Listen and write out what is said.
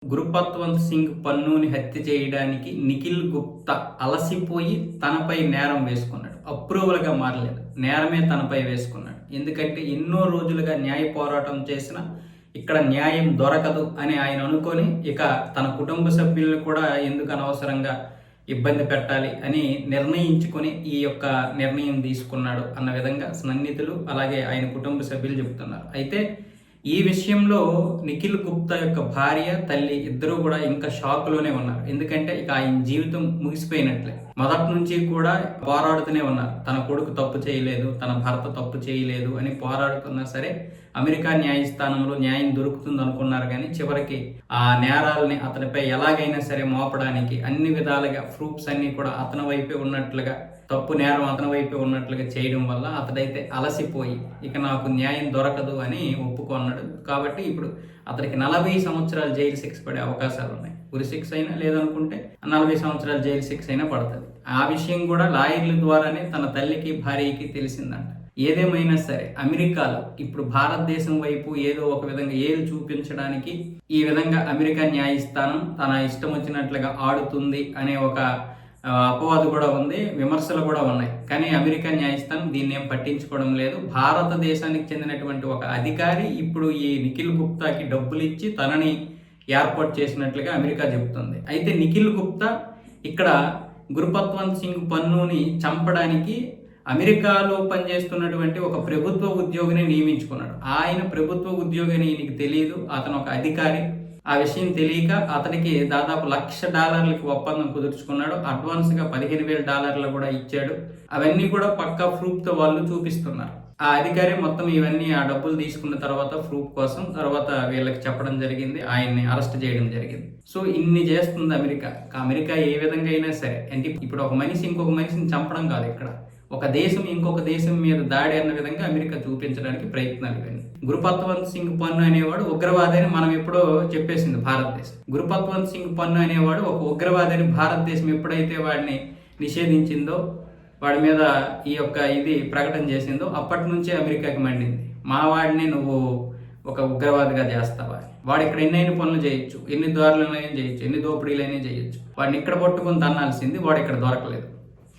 గురుపత్వంత్ సింగ్ పన్నూని హత్య చేయడానికి నిఖిల్ గుప్తా అలసిపోయి తనపై నేరం వేసుకున్నాడు. అప్రూవల్గా మారలేదు, నేరమే తనపై వేసుకున్నాడు. ఎందుకంటే ఎన్నో రోజులుగా న్యాయ పోరాటం చేసిన ఇక్కడ న్యాయం దొరకదు అని ఆయన అనుకొని ఇక తన కుటుంబ సభ్యులను కూడా ఎందుకు అనవసరంగా ఇబ్బంది పెట్టాలి అని నిర్ణయించుకొని ఈ యొక్క నిర్ణయం తీసుకున్నాడు అన్న విధంగా సన్నిహితులు అలాగే ఆయన కుటుంబ సభ్యులు చెబుతున్నారు. అయితే ఈ విషయంలో నిఖిల్ గుప్తా యొక్క భార్య తల్లి ఇద్దరు కూడా ఇంకా షాక్లోనే ఉన్నారు. ఎందుకంటే ఇక ఆయన జీవితం ముగిసిపోయినట్లే. మొదటి నుంచి కూడా పోరాడుతూనే ఉన్నారు. తన కొడుకు తప్పు చేయలేదు, తన భర్త తప్పు చేయలేదు అని పోరాడుతున్నా సరే అమెరికా న్యాయస్థానంలో న్యాయం దొరుకుతుంది అనుకున్నారు. కానీ చివరికి ఆ నేరాలని అతనిపై ఎలాగైనా సరే మోపడానికి అన్ని విధాలుగా ప్రూఫ్స్ అన్ని కూడా అతని వైపే ఉన్నట్లుగా, తప్పు నేరం అతని వైపే ఉన్నట్లుగా చేయడం వల్ల అతడైతే అలసిపోయి ఇక నాకు న్యాయం దొరకదు అని ఒప్పుకున్నాడు. కాబట్టి ఇప్పుడు అతనికి 40 సంవత్సరాలు జైలు శిక్ష పడే అవకాశాలు ఉన్నాయి. ఉరి శిక్ష అయినా లేదనుకుంటే 40 సంవత్సరాలు జైలు శిక్ష అయినా పడుతుంది. ఆ విషయం కూడా లాయర్ల ద్వారానే తన తల్లికి భార్యకి తెలిసిందంట. ఏదేమైనా సరే అమెరికాలో ఇప్పుడు భారతదేశం వైపు ఏదో ఒక విధంగా ఏలు చూపించడానికి ఈ విధంగా అమెరికా న్యాయస్థానం తన ఇష్టం వచ్చినట్లుగా ఆడుతుంది అనే ఒక అపవాదు కూడా ఉంది, విమర్శలు కూడా ఉన్నాయి. కానీ అమెరికా న్యాయస్థానం దీన్ని ఏం పట్టించుకోవడం లేదు. భారతదేశానికి చెందినటువంటి ఒక అధికారి ఇప్పుడు ఈ నిఖిల్ గుప్తాకి డబ్బులు ఇచ్చి తనని ఏర్పాటు చేసినట్లుగా అమెరికా చెబుతుంది. అయితే నిఖిల్ గుప్తా ఇక్కడ గురుపత్వంత్ సింగ్ పన్నూని చంపడానికి అమెరికాలో పనిచేస్తున్నటువంటి ఒక ప్రభుత్వ ఉద్యోగిని నియమించుకున్నాడు. ఆయన ప్రభుత్వ ఉద్యోగి అని ఈయనకి తెలియదు, అతను ఒక అధికారి. ఆ విషయం తెలియక అతనికి దాదాపు $1,00,000 ఒప్పందం కుదుర్చుకున్నాడు. అడ్వాన్స్గా $15,000 కూడా ఇచ్చాడు. అవన్నీ కూడా పక్కా ప్రూఫ్తో వాళ్ళు చూపిస్తున్నారు. ఆ అధికారి మొత్తం ఇవన్నీ ఆ డబ్బులు తీసుకున్న తర్వాత ప్రూఫ్ కోసం తర్వాత వీళ్ళకి చెప్పడం జరిగింది, ఆయన్ని అరెస్ట్ చేయడం జరిగింది. సో ఇన్ని చేస్తుంది అమెరికా. అమెరికా ఏ విధంగా అయినా సరే, అంటే ఇప్పుడు ఒక మనిషి ఇంకొక మనిషిని చంపడం కాదు, ఇక్కడ ఒక దేశం ఇంకొక దేశం మీద దాడి అన్న విధంగా అమెరికా చూపించడానికి ప్రయత్నాలు ఇవన్నీ. గురుపత్వంత్ సింగ్ పన్ను అనేవాడు ఉగ్రవాది అని మనం ఎప్పుడో చెప్పేసింది భారతదేశం. గురుపత్వంత్ సింగ్ పన్ను అనేవాడు ఒక ఉగ్రవాది అని భారతదేశం ఎప్పుడైతే వాడిని నిషేధించిందో, వాడి మీద ఈ యొక్క ఇది ప్రకటన చేసిందో అప్పటి నుంచే అమెరికాకి మండింది. మా వాడిని నువ్వు ఒక ఉగ్రవాదిగా చేస్తావా? వాడు ఇక్కడ ఎన్నైనా పనులు చేయొచ్చు, ఎన్ని దారులైనా చేయొచ్చు, ఎన్ని దోపిడీలైనా చేయొచ్చు. వాడిని ఇక్కడ పట్టుకొని తన్నాల్సింది, వాడు ఇక్కడ దొరకలేదు.